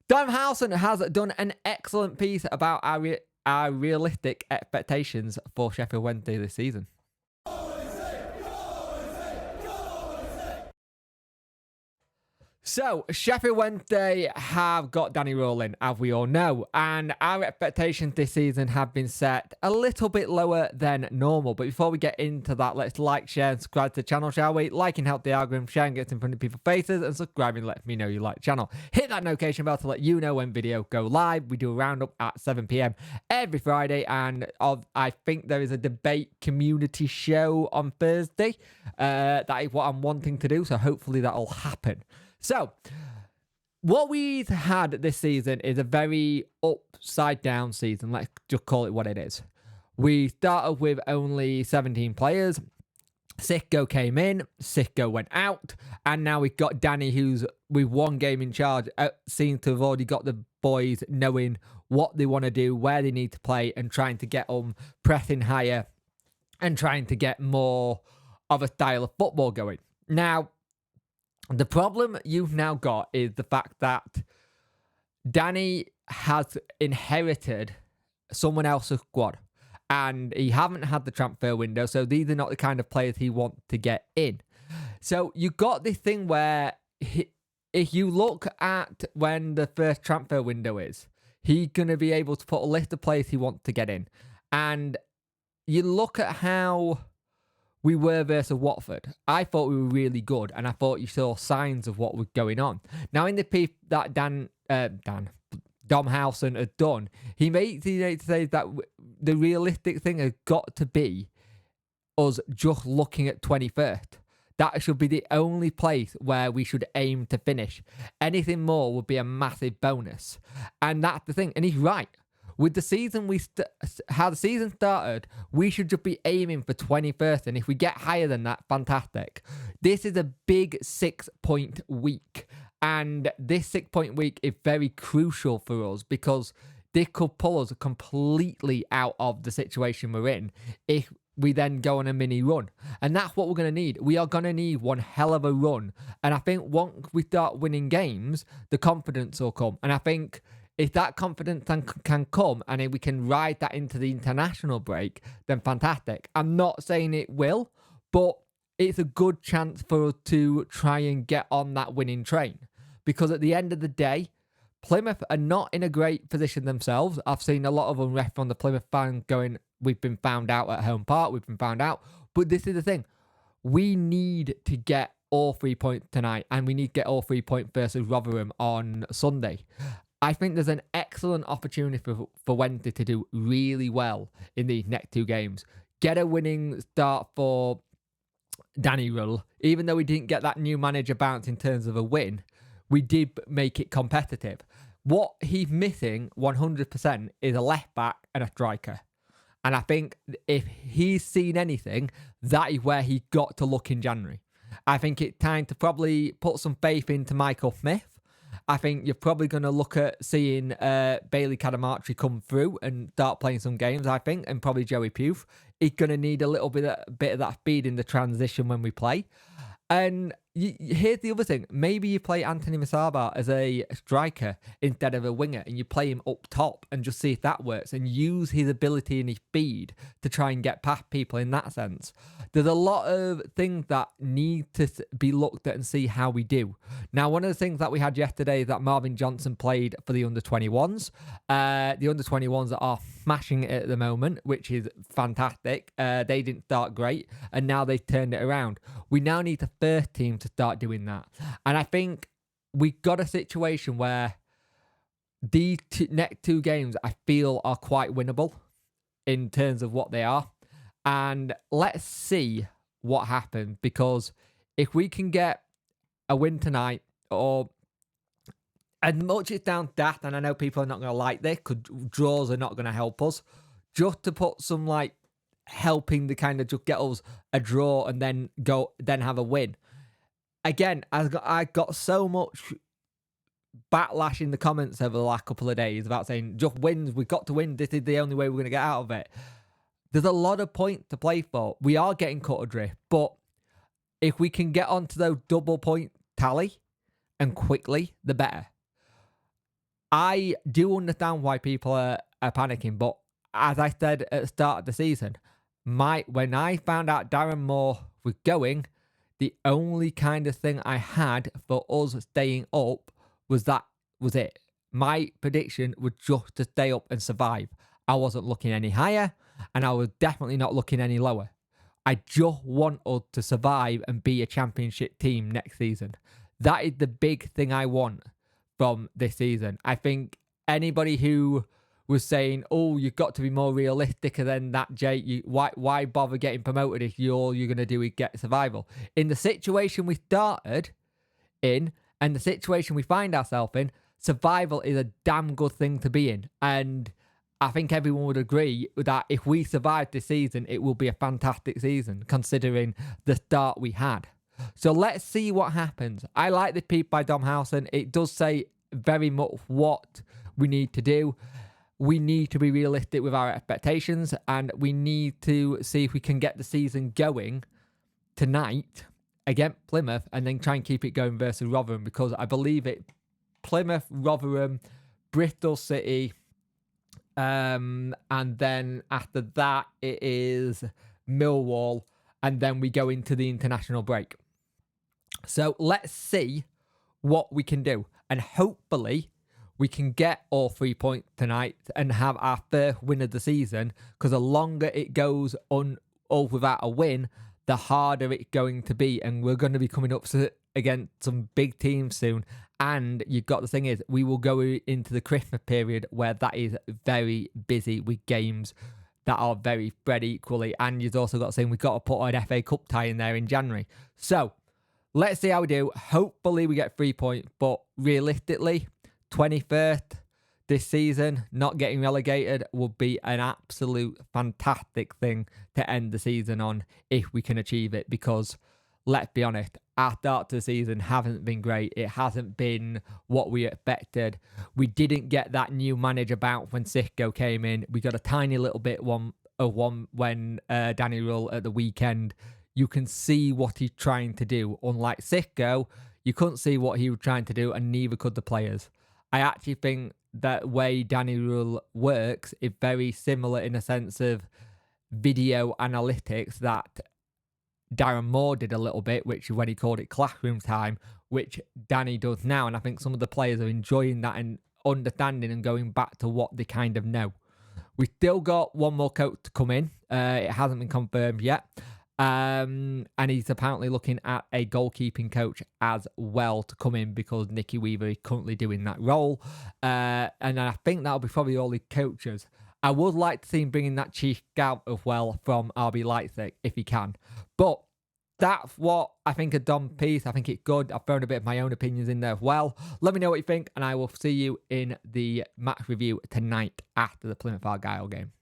Dom Howson has done an excellent piece about our realistic expectations for Sheffield Wednesday this season. So, Sheffield Wednesday have got Danny Rowling, as we all know, and our expectations this season have been set a little bit lower than normal. But before we get into that, let's like, share, and subscribe to the channel, shall we? Liking help the algorithm, sharing gets in front of people's faces, and subscribing lets me know you like the channel. Hit that notification bell to let you know when videos go live. We do a roundup at 7 p.m. every Friday, and I think there is a debate community show on Thursday. That is what I'm wanting to do, so hopefully that'll happen. So, what we've had this season is a very upside down season. Let's just call it what it is. We started with only 17 players. Sicko came in, Sicko went out, and now we've got Danny, who's with one game in charge, seems to have already got the boys knowing what they want to do, where they need to play, and trying to get them pressing higher and trying to get more of a style of football going. Now, the problem you've now got is the fact that Danny has inherited someone else's squad, and he haven't had the transfer window, so these are not the kind of players he wants to get in. So you've got this thing where if you look at when the first transfer window is, he's going to be able to put a list of players he wants to get in. And you look at how we were versus Watford. I thought we were really good, and I thought you saw signs of what was going on. Now, in the piece that Dom Howson had done, he made to say that the realistic thing has got to be us just looking at 21st. That should be the only place where we should aim to finish. Anything more would be a massive bonus. And that's the thing. And he's right. With the season how the season started, we should just be aiming for 21st, and if we get higher than that, fantastic. This is a big 6-point week, and this 6-point week is very crucial for us because this could pull us completely out of the situation we're in if we then go on a mini run. And that's what we're going to need. We are going to need one hell of a run, and I think once we start winning games, the confidence will come. And I think if that confidence can come and if we can ride that into the international break, then fantastic. I'm not saying it will, but it's a good chance for us to try and get on that winning train. Because at the end of the day, Plymouth are not in a great position themselves. I've seen a lot of unrest from the Plymouth fans going, we've been found out at home park, we've been found out. But this is the thing. We need to get all 3 points tonight, and we need to get all 3 points versus Rotherham on Sunday. I think there's an excellent opportunity for Wednesday to do really well in the next two games. Get a winning start for Danny Rull. Even though we didn't get that new manager bounce in terms of a win, we did make it competitive. What he's missing 100% is a left back and a striker. And I think if he's seen anything, that is where he got to look in January. I think it's time to probably put some faith into Michael Smith. I think you're probably going to look at seeing Bailey Cadamartri come through and start playing some games, I think, and probably Joey Pugh. He's going to need a little bit of that speed in the transition when we play. And here's the other thing. Maybe you play Anthony Masaba as a striker instead of a winger, and you play him up top and just see if that works and use his ability and his speed to try and get past people in that sense. There's a lot of things that need to be looked at and see how we do. Now, one of the things that we had yesterday is that Marvin Johnson played for the under-21s. The under-21s are smashing it at the moment, which is fantastic. They didn't start great, and now they've turned it around. We now need the first team to start doing that. And I think we got a situation where these next two games, I feel, are quite winnable in terms of what they are. And let's see what happens, because if we can get a win tonight, or as much as down that, and I know people are not going to like this, because draws are not going to help us, just to put some like helping to kind of just get us a draw and then have a win. Again, I got so much backlash in the comments over the last couple of days about saying just wins, we've got to win, this is the only way we're going to get out of it. There's a lot of points to play for. We are getting cut adrift, but if we can get onto those double point tally and quickly, the better. I do understand why people are panicking, but as I said at the start of the season, when I found out Darren Moore was going, the only kind of thing I had for us staying up was it. My prediction was just to stay up and survive. I wasn't looking any higher, and I was definitely not looking any lower. I just want us to survive and be a championship team next season. That is the big thing I want from this season. I think anybody who was saying, "Oh, you've got to be more realistic than that, Jay. Why bother getting promoted if all you're going to do is get survival?" In the situation we started in and the situation we find ourselves in, survival is a damn good thing to be in. And I think everyone would agree that if we survive this season, it will be a fantastic season, considering the start we had. So let's see what happens. I like the piece by Domhausen. It does say very much what we need to do. We need to be realistic with our expectations, and we need to see if we can get the season going tonight against Plymouth and then try and keep it going versus Rotherham, because I believe it Plymouth, Rotherham, Bristol City, and then after that it is Millwall, and then we go into the international break. So let's see what we can do, and hopefully we can get all 3 points tonight and have our first win of the season, because the longer it goes on without a win, the harder it's going to be, and we're going to be coming up against some big teams soon. And you've got the thing is, we will go into the Christmas period where that is very busy with games that are very spread equally. And you've also got the thing, we've got to put an FA Cup tie in there in January. So let's see how we do. Hopefully we get 3 points, but realistically, 21st this season, not getting relegated, would be an absolute fantastic thing to end the season on if we can achieve it, because let's be honest, our start to the season hasn't been great. It hasn't been what we expected. We didn't get that new manager bounce when Sisco came in. We got a tiny little bit one when Danny Rule at the weekend. You can see what he's trying to do. Unlike Sisco, you couldn't see what he was trying to do, and neither could the players. I actually think that way Danny Rule works is very similar in a sense of video analytics that Darren Moore did a little bit, which is when he called it classroom time, which Danny does now. And I think some of the players are enjoying that and understanding and going back to what they kind of know. We still got one more coach to come in. It hasn't been confirmed yet. And he's apparently looking at a goalkeeping coach as well to come in, because Nicky Weaver is currently doing that role. And I think that'll be probably all the coaches. I would like to see him bringing that chief scout as well from RB Leipzig if he can. But that's what I think of Dom's piece. I think it's good. I've thrown a bit of my own opinions in there as well. Let me know what you think, and I will see you in the match review tonight after the Plymouth Argyle game.